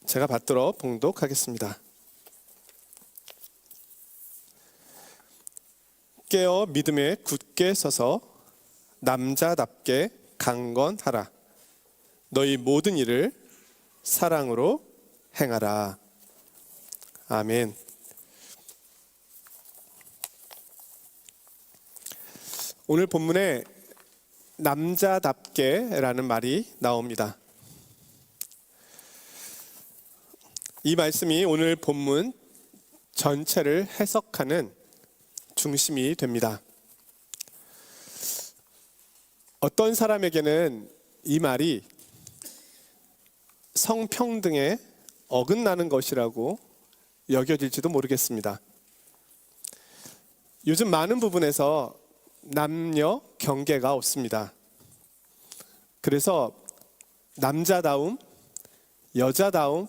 제가 받들어 봉독하겠습니다. 깨어 믿음에 굳게 서서 남자답게 강건하라. 너희 모든 일을 사랑으로 행하라. 아멘. 오늘 본문에 남자답게라는 말이 나옵니다. 이 말씀이 오늘 본문 전체를 해석하는 중심이 됩니다. 어떤 사람에게는 이 말이 성평등에 어긋나는 것이라고 여겨질지도 모르겠습니다. 요즘 많은 부분에서 남녀 경계가 없습니다. 그래서 남자다움, 여자다움에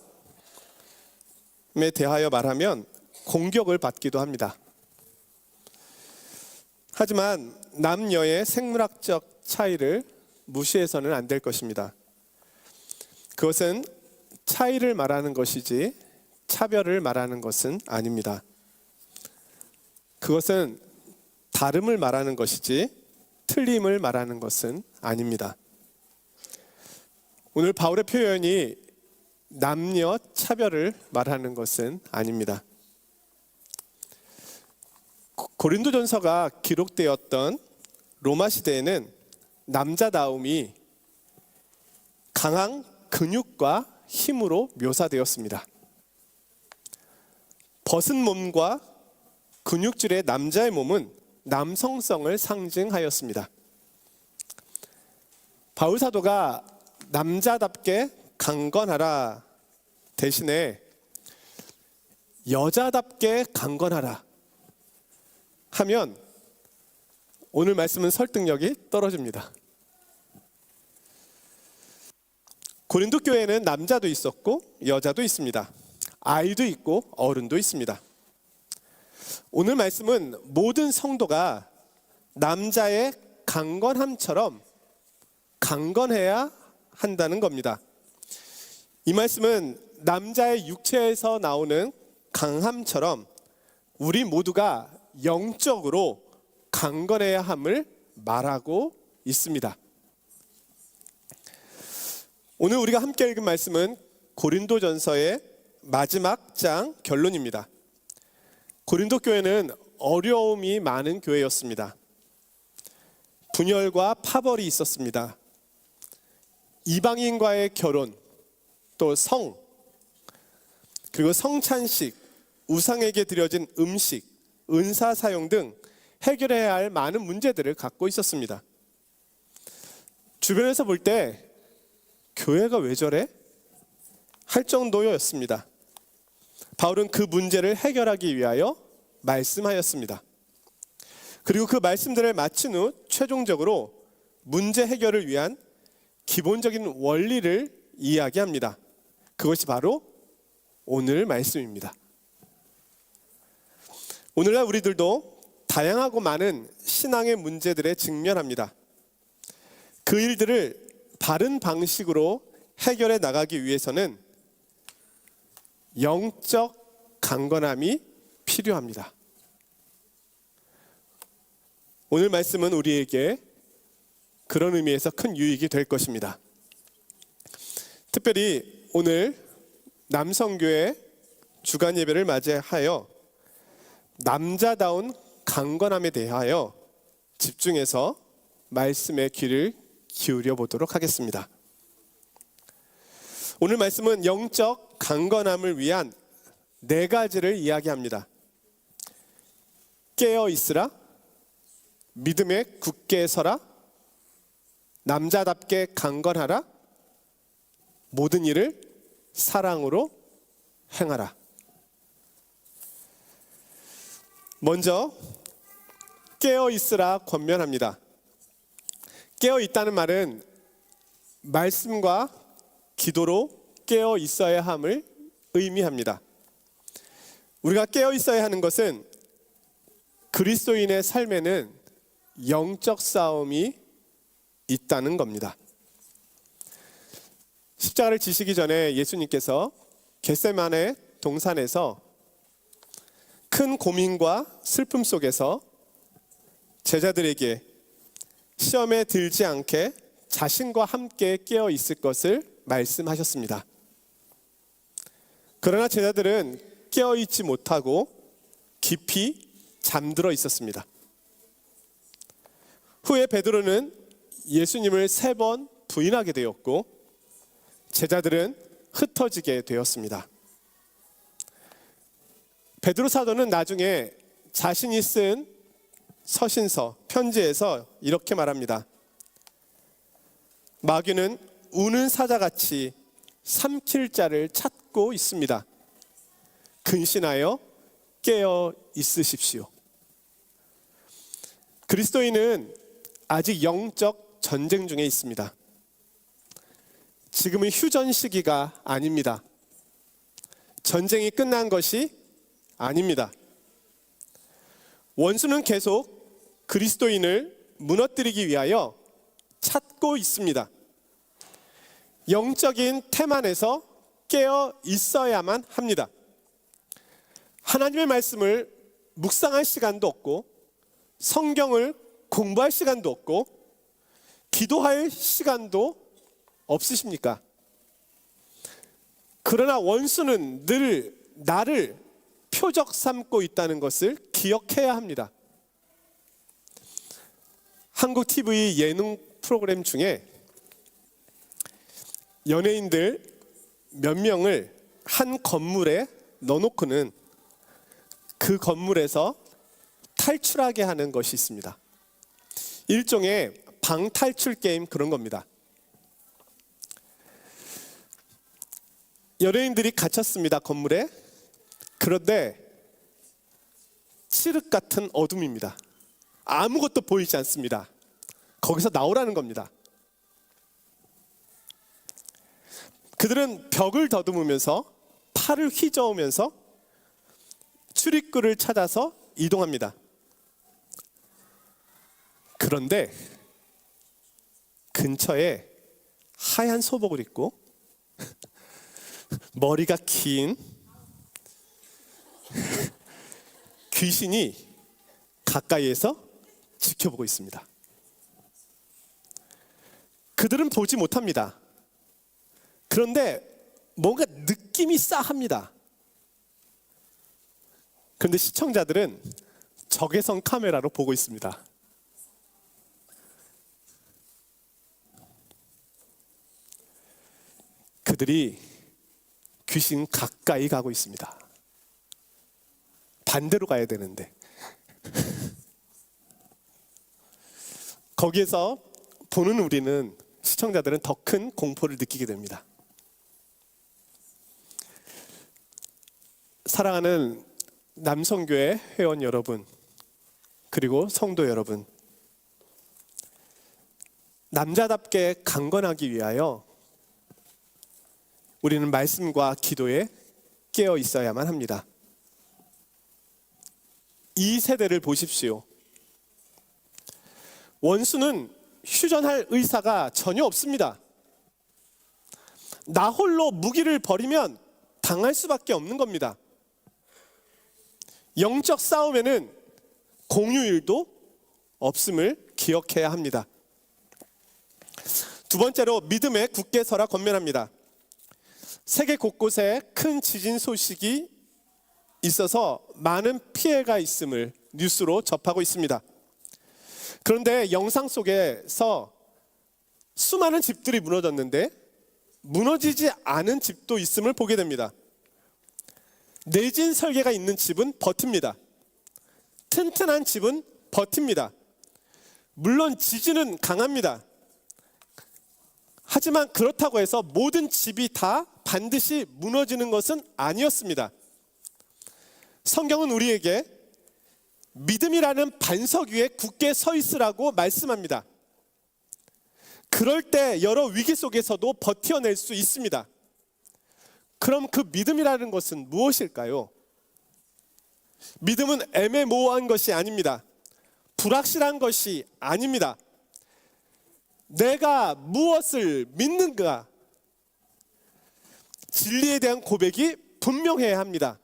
대하여 말하면 공격을 받기도 합니다. 하지만 남녀의 생물학적 차이를 무시해서는 안 될 것입니다. 그것은 차이를 말하는 것이지 차별을 말하는 것은 아닙니다. 그것은 다름을 말하는 것이지 틀림을 말하는 것은 아닙니다. 오늘 바울의 표현이 남녀 차별을 말하는 것은 아닙니다. 고린도전서가 기록되었던 로마 시대에는 남자다움이 강한 근육과 힘으로 묘사되었습니다. 벗은 몸과 근육질의 남자의 몸은 남성성을 상징하였습니다. 바울 사도가 남자답게 강건하라 대신에 여자답게 강건하라 하면 오늘 말씀은 설득력이 떨어집니다. 고린도 교회는 남자도 있었고 여자도 있습니다. 아이도 있고 어른도 있습니다. 오늘 말씀은 모든 성도가 남자의 강건함처럼 강건해야 한다는 겁니다. 이 말씀은 남자의 육체에서 나오는 강함처럼 우리 모두가 영적으로 강건해야 함을 말하고 있습니다. 오늘 우리가 함께 읽은 말씀은 고린도전서의 마지막 장 결론입니다. 고린도 교회는 어려움이 많은 교회였습니다. 분열과 파벌이 있었습니다. 이방인과의 결혼, 또 성, 그리고 성찬식, 우상에게 드려진 음식, 은사 사용 등 해결해야 할 많은 문제들을 갖고 있었습니다. 주변에서 볼 때 교회가 왜 저래? 할 정도였습니다. 바울은 그 문제를 해결하기 위하여 말씀하였습니다. 그리고 그 말씀들을 마친 후 최종적으로 문제 해결을 위한 기본적인 원리를 이야기합니다. 그것이 바로 오늘 말씀입니다. 오늘날 우리들도 다양하고 많은 신앙의 문제들에 직면합니다. 그 일들을 바른 방식으로 해결해 나가기 위해서는 영적 강건함이 필요합니다. 오늘 말씀은 우리에게 그런 의미에서 큰 유익이 될 것입니다. 특별히 오늘 남성교회 주간 예배를 맞이하여 남자다운 강건함에 대하여 집중해서 말씀의 귀를 기울여 보도록 하겠습니다. 오늘 말씀은 영적 강건함을 위한 4가지를 이야기합니다. 깨어 있으라, 믿음에 굳게 서라, 남자답게 강건하라, 모든 일을 사랑으로 행하라. 먼저 깨어 있으라 권면합니다. 깨어 있다는 말은 말씀과 기도로 깨어 있어야 함을 의미합니다. 우리가 깨어 있어야 하는 것은 그리스도인의 삶에는 영적 싸움이 있다는 겁니다. 십자가를 지시기 전에 예수님께서 겟세마네 동산에서 큰 고민과 슬픔 속에서 제자들에게 시험에 들지 않게 자신과 함께 깨어 있을 것을 말씀하셨습니다. 그러나 제자들은 깨어 있지 못하고 깊이 잠들어 있었습니다. 후에 베드로는 예수님을 3번 부인하게 되었고 제자들은 흩어지게 되었습니다. 베드로 사도는 나중에 자신이 쓴 서신서, 편지에서 이렇게 말합니다. 마귀는 우는 사자같이 삼킬 자를 찾고 있습니다. 근신하여 깨어 있으십시오. 그리스도인은 아직 영적 전쟁 중에 있습니다. 지금은 휴전 시기가 아닙니다. 전쟁이 끝난 것이 아닙니다. 원수는 계속 그리스도인을 무너뜨리기 위하여 찾고 있습니다. 영적인 태만에서 깨어 있어야만 합니다. 하나님의 말씀을 묵상할 시간도 없고 성경을 공부할 시간도 없고 기도할 시간도 없으십니까? 그러나 원수는 늘 나를 표적 삼고 있다는 것을 기억해야 합니다. 한국 TV 예능 프로그램 중에 연예인들 몇 명을 한 건물에 넣어놓고는 그 건물에서 탈출하게 하는 것이 있습니다. 일종의 방탈출 게임 그런 겁니다. 연예인들이 갇혔습니다, 건물에. 그런데 칠흑 같은 어둠입니다. 아무것도 보이지 않습니다. 거기서 나오라는 겁니다. 그들은 벽을 더듬으면서 팔을 휘저으면서 출입구를 찾아서 이동합니다. 그런데 근처에 하얀 소복을 입고 머리가 긴 귀신이 가까이에서 지켜보고 있습니다. 그들은 보지 못합니다. 그런데 뭔가 느낌이 싸합니다. 그런데 시청자들은 적외선 카메라로 보고 있습니다. 그들이 귀신 가까이 가고 있습니다. 반대로 가야 되는데 거기에서 보는 우리는, 시청자들은 더 큰 공포를 느끼게 됩니다. 사랑하는 남성교회 회원 여러분, 그리고 성도 여러분, 남자답게 강건하기 위하여 우리는 말씀과 기도에 깨어 있어야만 합니다. 이 세대를 보십시오. 원수는 휴전할 의사가 전혀 없습니다. 나 홀로 무기를 버리면 당할 수밖에 없는 겁니다. 영적 싸움에는 공휴일도 없음을 기억해야 합니다. 두 번째로 믿음에 굳게 서라 권면합니다. 세계 곳곳에 큰 지진 소식이 있어서 많은 피해가 있음을 뉴스로 접하고 있습니다. 그런데 영상 속에서 수많은 집들이 무너졌는데 무너지지 않은 집도 있음을 보게 됩니다. 내진 설계가 있는 집은 버팁니다. 튼튼한 집은 버팁니다. 물론 지진은 강합니다. 하지만 그렇다고 해서 모든 집이 다 반드시 무너지는 것은 아니었습니다. 성경은 우리에게 믿음이라는 반석 위에 굳게 서 있으라고 말씀합니다. 그럴 때 여러 위기 속에서도 버텨낼 수 있습니다. 그럼 그 믿음이라는 것은 무엇일까요? 믿음은 애매모호한 것이 아닙니다. 불확실한 것이 아닙니다. 내가 무엇을 믿는가? 진리에 대한 고백이 분명해야 합니다.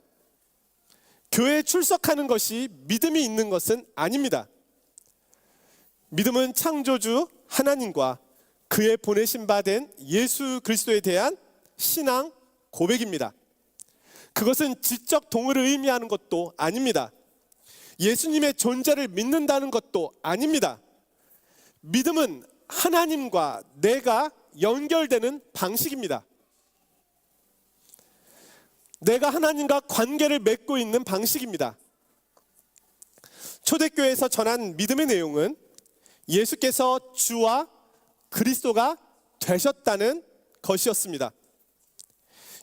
교회에 출석하는 것이 믿음이 있는 것은 아닙니다. 믿음은 창조주 하나님과 그의 보내신 바 된 예수 그리스도에 대한 신앙 고백입니다. 그것은 지적 동의를 의미하는 것도 아닙니다. 예수님의 존재를 믿는다는 것도 아닙니다. 믿음은 하나님과 내가 연결되는 방식입니다. 내가 하나님과 관계를 맺고 있는 방식입니다. 초대교회에서 전한 믿음의 내용은 예수께서 주와 그리스도가 되셨다는 것이었습니다.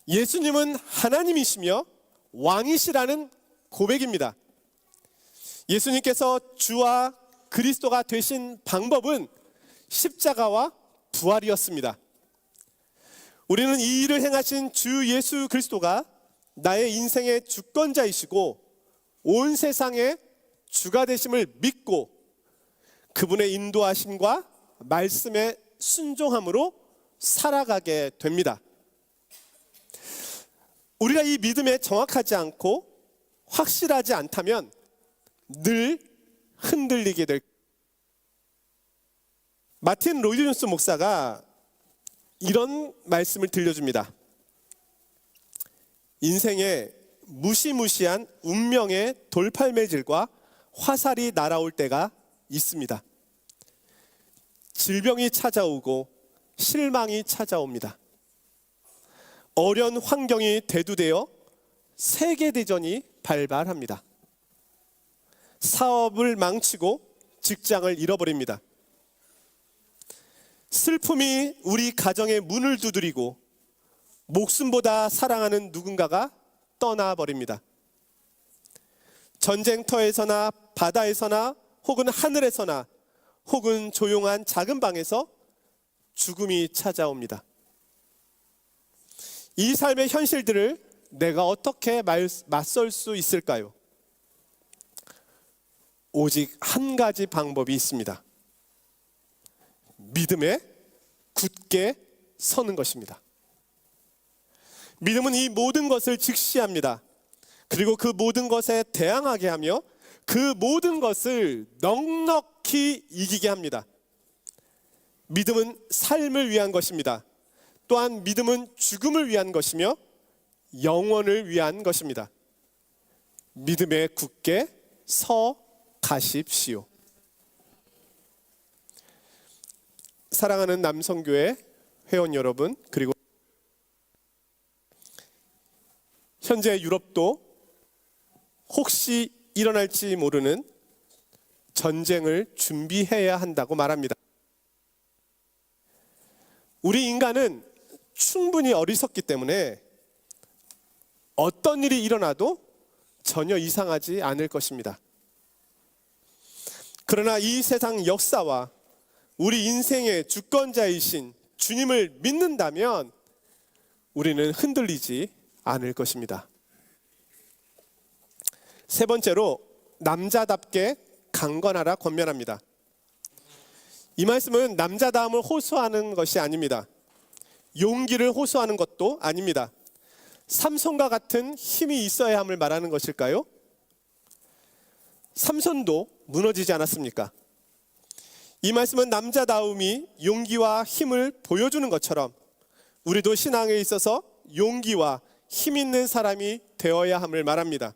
예수님은 하나님이시며 왕이시라는 고백입니다. 예수님께서 주와 그리스도가 되신 방법은 십자가와 부활이었습니다. 우리는 이 일을 행하신 주 예수 그리스도가 나의 인생의 주권자이시고 온 세상의 주가 되심을 믿고 그분의 인도하심과 말씀에 순종함으로 살아가게 됩니다. 우리가 이 믿음에 정확하지 않고 확실하지 않다면 늘 흔들리게 될. 마틴 로이드 존스 목사가 이런 말씀을 들려줍니다. 인생에 무시무시한 운명의 돌팔매질과 화살이 날아올 때가 있습니다. 질병이 찾아오고 실망이 찾아옵니다. 어려운 환경이 대두되어 세계대전이 발발합니다. 사업을 망치고 직장을 잃어버립니다. 슬픔이 우리 가정의 문을 두드리고 목숨보다 사랑하는 누군가가 떠나버립니다. 전쟁터에서나 바다에서나 혹은 하늘에서나 혹은 조용한 작은 방에서 죽음이 찾아옵니다. 이 삶의 현실들을 내가 어떻게 맞설 수 있을까요? 오직 한 가지 방법이 있습니다. 믿음에 굳게 서는 것입니다. 믿음은 이 모든 것을 직시합니다. 그리고 그 모든 것에 대항하게 하며 그 모든 것을 넉넉히 이기게 합니다. 믿음은 삶을 위한 것입니다. 또한 믿음은 죽음을 위한 것이며 영원을 위한 것입니다. 믿음에 굳게 서 가십시오. 사랑하는 남성교회 회원 여러분, 그리고 현재 유럽도 혹시 일어날지 모르는 전쟁을 준비해야 한다고 말합니다. 우리 인간은 충분히 어리석기 때문에 어떤 일이 일어나도 전혀 이상하지 않을 것입니다. 그러나 이 세상 역사와 우리 인생의 주권자이신 주님을 믿는다면 우리는 흔들리지 않을 것입니다. 세 번째로, 남자답게 강건하라 권면합니다. 이 말씀은 남자다움을 호소하는 것이 아닙니다. 용기를 호소하는 것도 아닙니다. 삼손과 같은 힘이 있어야 함을 말하는 것일까요? 삼손도 무너지지 않았습니까? 이 말씀은 남자다움이 용기와 힘을 보여주는 것처럼 우리도 신앙에 있어서 용기와 힘 있는 사람이 되어야 함을 말합니다.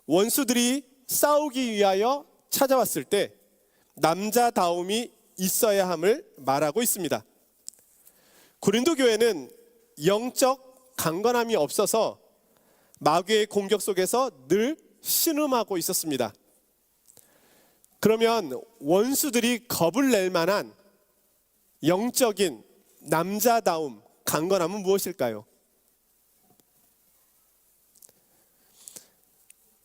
원수들이 싸우기 위하여 찾아왔을 때 남자다움이 있어야 함을 말하고 있습니다. 고린도 교회는 영적 강건함이 없어서 마귀의 공격 속에서 늘 신음하고 있었습니다. 그러면 원수들이 겁을 낼 만한 영적인 남자다움, 강건함은 무엇일까요?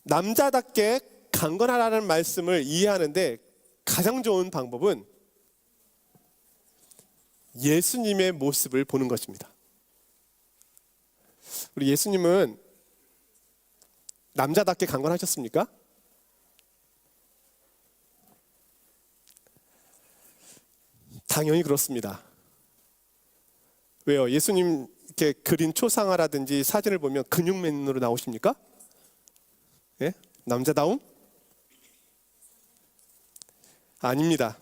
남자답게 강건하라는 말씀을 이해하는데 가장 좋은 방법은 예수님의 모습을 보는 것입니다. 우리 예수님은 남자답게 강건하셨습니까? 당연히 그렇습니다. 왜요? 예수님 이렇게 그린 초상화라든지 사진을 보면 근육맨으로 나오십니까? 예? 남자다움? 아닙니다.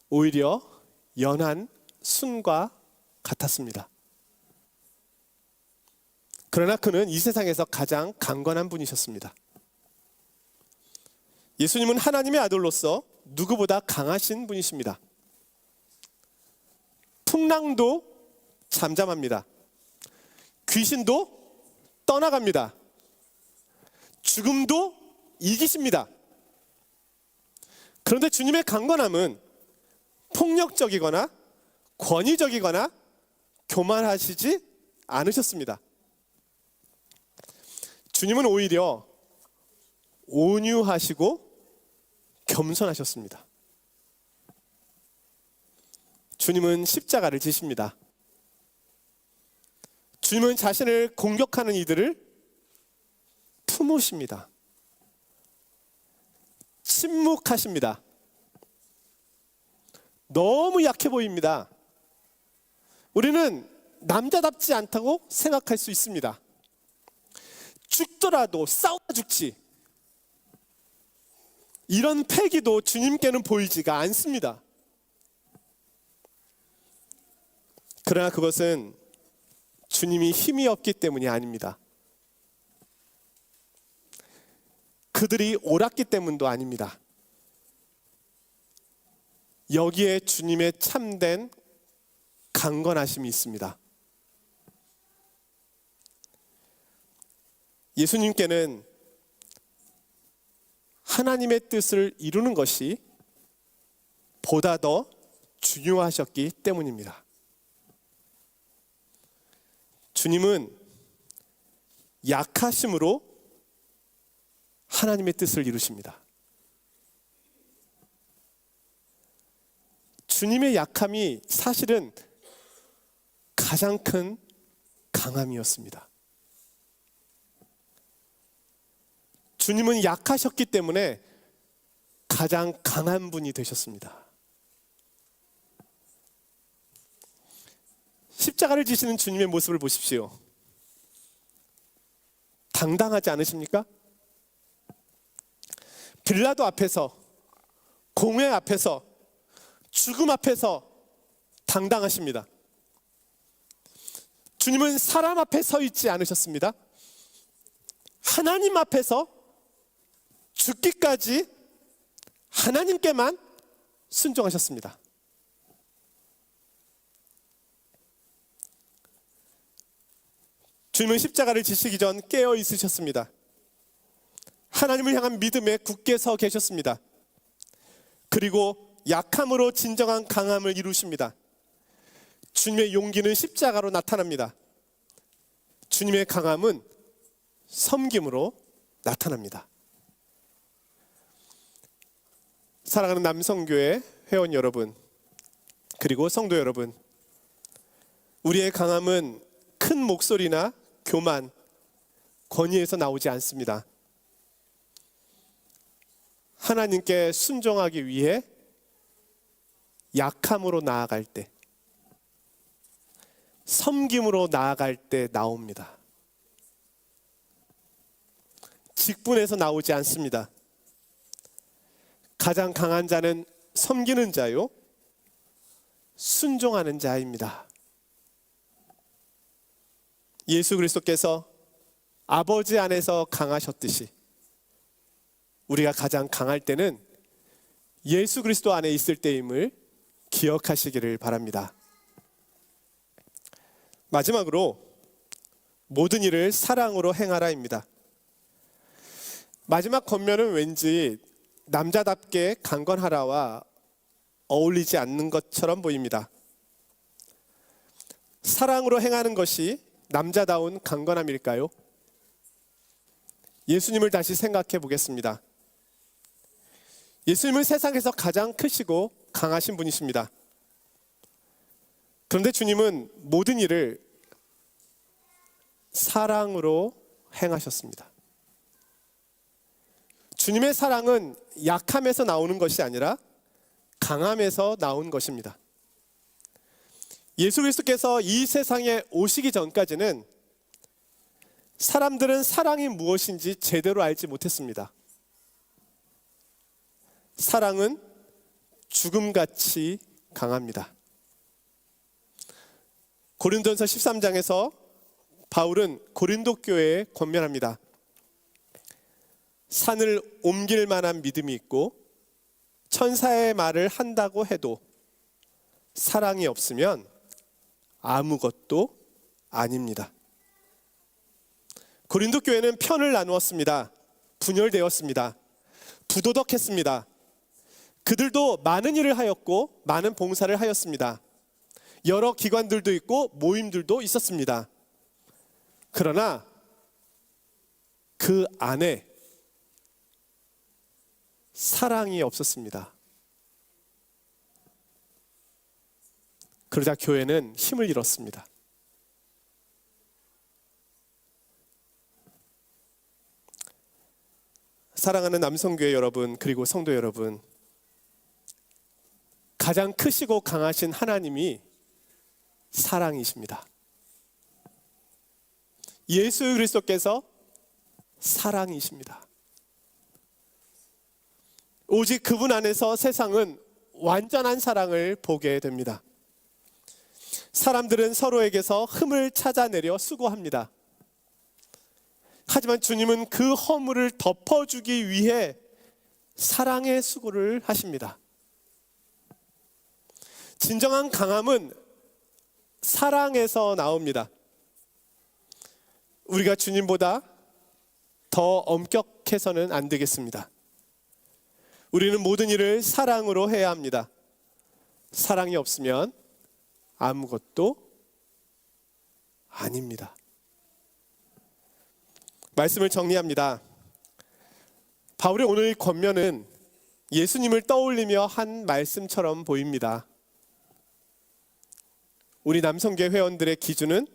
오히려 연한 순과 같았습니다. 그러나 그는 이 세상에서 가장 강건한 분이셨습니다. 예수님은 하나님의 아들로서 누구보다 강하신 분이십니다. 풍랑도 잠잠합니다. 귀신도 떠나갑니다. 죽음도 이기십니다. 그런데 주님의 강건함은 폭력적이거나 권위적이거나 교만하시지 않으셨습니다. 주님은 오히려 온유하시고 겸손하셨습니다. 주님은 십자가를 지십니다. 주님은 자신을 공격하는 이들을 품으십니다. 침묵하십니다. 너무 약해 보입니다. 우리는 남자답지 않다고 생각할 수 있습니다. 죽더라도 싸우다 죽지. 이런 패기도 주님께는 보이지가 않습니다. 그러나 그것은 주님이 힘이 없기 때문이 아닙니다. 그들이 옳았기 때문도 아닙니다. 여기에 주님의 참된 강건하심이 있습니다. 예수님께는 하나님의 뜻을 이루는 것이 보다 더 중요하셨기 때문입니다. 주님은 약하심으로 하나님의 뜻을 이루십니다. 주님의 약함이 사실은 가장 큰 강함이었습니다. 주님은 약하셨기 때문에 가장 강한 분이 되셨습니다. 십자가를 지시는 주님의 모습을 보십시오. 당당하지 않으십니까? 빌라도 앞에서, 공회 앞에서, 죽음 앞에서 당당하십니다. 주님은 사람 앞에 서 있지 않으셨습니다. 하나님 앞에서 죽기까지 하나님께만 순종하셨습니다. 주님은 십자가를 지시기 전 깨어 있으셨습니다. 하나님을 향한 믿음에 굳게 서 계셨습니다. 그리고 약함으로 진정한 강함을 이루십니다. 주님의 용기는 십자가로 나타납니다. 주님의 강함은 섬김으로 나타납니다. 사랑하는 남성교회 회원 여러분, 그리고 성도 여러분, 우리의 강함은 큰 목소리나 교만, 권위에서 나오지 않습니다. 하나님께 순종하기 위해 약함으로 나아갈 때, 섬김으로 나아갈 때 나옵니다. 직분에서 나오지 않습니다. 가장 강한 자는 섬기는 자요, 순종하는 자입니다. 예수 그리스도께서 아버지 안에서 강하셨듯이 우리가 가장 강할 때는 예수 그리스도 안에 있을 때임을 기억하시기를 바랍니다. 마지막으로 모든 일을 사랑으로 행하라입니다. 마지막 권면은 왠지 남자답게 강건하라와 어울리지 않는 것처럼 보입니다. 사랑으로 행하는 것이 남자다운 강건함일까요? 예수님을 다시 생각해 보겠습니다. 예수님은 세상에서 가장 크시고 강하신 분이십니다. 그런데 주님은 모든 일을 사랑으로 행하셨습니다. 주님의 사랑은 약함에서 나오는 것이 아니라 강함에서 나온 것입니다. 예수 그리스도께서 이 세상에 오시기 전까지는 사람들은 사랑이 무엇인지 제대로 알지 못했습니다. 사랑은 죽음같이 강합니다. 고린도전서 13장에서 바울은 고린도 교회에 권면합니다. 산을 옮길 만한 믿음이 있고 천사의 말을 한다고 해도 사랑이 없으면 아무것도 아닙니다. 고린도 교회는 편을 나누었습니다. 분열되었습니다. 부도덕했습니다. 그들도 많은 일을 하였고 많은 봉사를 하였습니다. 여러 기관들도 있고 모임들도 있었습니다. 그러나 그 안에 사랑이 없었습니다. 그러자 교회는 힘을 잃었습니다. 사랑하는 남성교회 여러분, 그리고 성도 여러분, 가장 크시고 강하신 하나님이 사랑이십니다. 예수 그리스도께서 사랑이십니다. 오직 그분 안에서 세상은 완전한 사랑을 보게 됩니다. 사람들은 서로에게서 흠을 찾아내려 수고합니다. 하지만 주님은 그 허물을 덮어주기 위해 사랑의 수고를 하십니다. 진정한 강함은 사랑에서 나옵니다. 우리가 주님보다 더 엄격해서는 안 되겠습니다. 우리는 모든 일을 사랑으로 해야 합니다. 사랑이 없으면 아무것도 아닙니다. 말씀을 정리합니다. 바울의 오늘 권면은 예수님을 떠올리며 한 말씀처럼 보입니다. 우리 남성교회 회원들의 기준은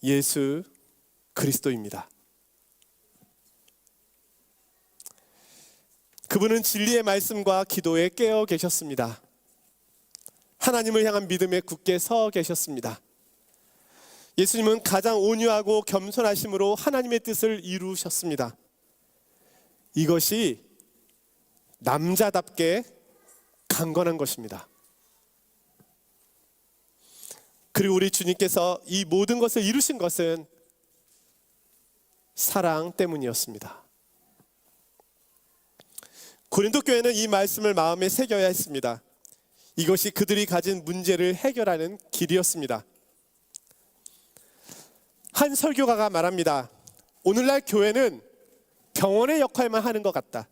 예수 그리스도입니다. 그분은 진리의 말씀과 기도에 깨어 계셨습니다. 하나님을 향한 믿음에 굳게 서 계셨습니다. 예수님은 가장 온유하고 겸손하심으로 하나님의 뜻을 이루셨습니다. 이것이 남자답게 강건한 것입니다. 그리고 우리 주님께서 이 모든 것을 이루신 것은 사랑 때문이었습니다. 고린도 교회는 이 말씀을 마음에 새겨야 했습니다. 이것이 그들이 가진 문제를 해결하는 길이었습니다. 한 설교가가 말합니다. 오늘날 교회는 병원의 역할만 하는 것 같다.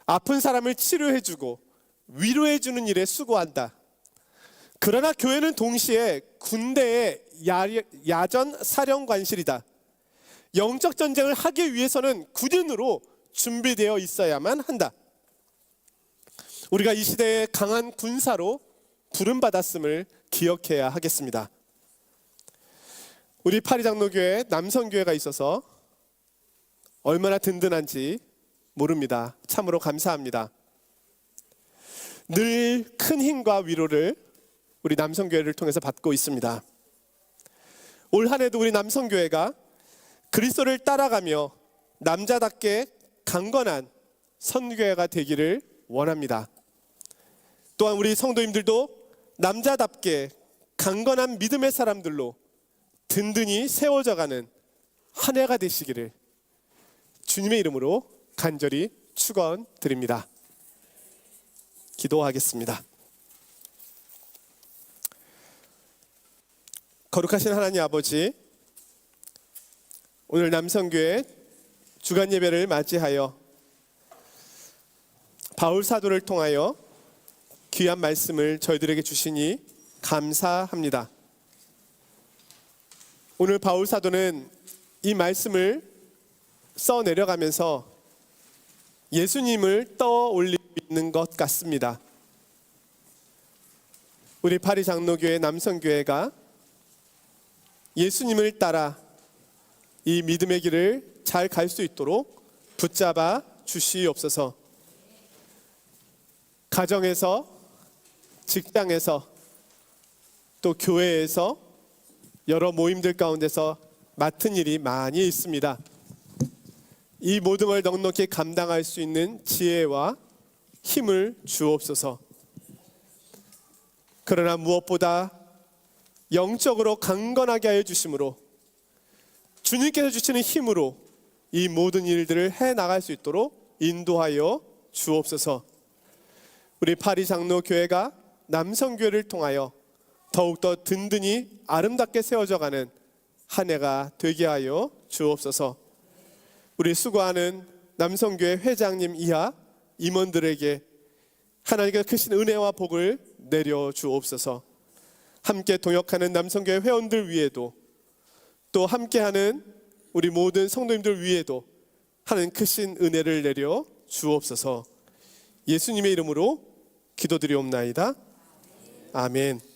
아픈 사람을 치료해주고 위로해주는 일에 수고한다. 그러나 교회는 동시에 군대의 야전 사령관실이다. 영적 전쟁을 하기 위해서는 군인으로 준비되어 있어야만 한다. 우리가 이 시대에 강한 군사로 부름받았음을 기억해야 하겠습니다. 우리 파리장로교회 남성교회가 있어서 얼마나 든든한지 모릅니다. 참으로 감사합니다. 늘 큰 힘과 위로를 우리 남성교회를 통해서 받고 있습니다. 올 한 해도 우리 남성교회가 그리스도를 따라가며 남자답게 강건한 선교회가 되기를 원합니다. 또한 우리 성도님들도 남자답게 강건한 믿음의 사람들로 든든히 세워져가는 한 해가 되시기를 주님의 이름으로 간절히 축원드립니다. 기도하겠습니다. 거룩하신 하나님 아버지, 오늘 남성교회 주간 예배를 맞이하여 바울 사도를 통하여 귀한 말씀을 저희들에게 주시니 감사합니다. 오늘 바울 사도는 이 말씀을 써내려가면서 예수님을 떠올리고 있는 것 같습니다. 우리 파리 장로교회 남성교회가 예수님을 따라 이 믿음의 길을 잘 갈 수 있도록 붙잡아 주시옵소서. 가정에서, 직장에서 또 교회에서 여러 모임들 가운데서 맡은 일이 많이 있습니다. 이 모든 걸 넉넉히 감당할 수 있는 지혜와 힘을 주옵소서. 그러나 무엇보다 영적으로 강건하게 하여 주심으로 주님께서 주시는 힘으로 이 모든 일들을 해나갈 수 있도록 인도하여 주옵소서. 우리 파리 장로 교회가 남성교회를 통하여 더욱더 든든히 아름답게 세워져가는 한 해가 되게 하여 주옵소서. 우리 수고하는 남성교회 회장님 이하 임원들에게 하나님께서 크신 은혜와 복을 내려 주옵소서. 함께 동역하는 남성교회 회원들 위에도 또 함께하는 우리 모든 성도님들 위에도 하나님 크신 은혜를 내려 주옵소서. 예수님의 이름으로 기도드리옵나이다. 아멘.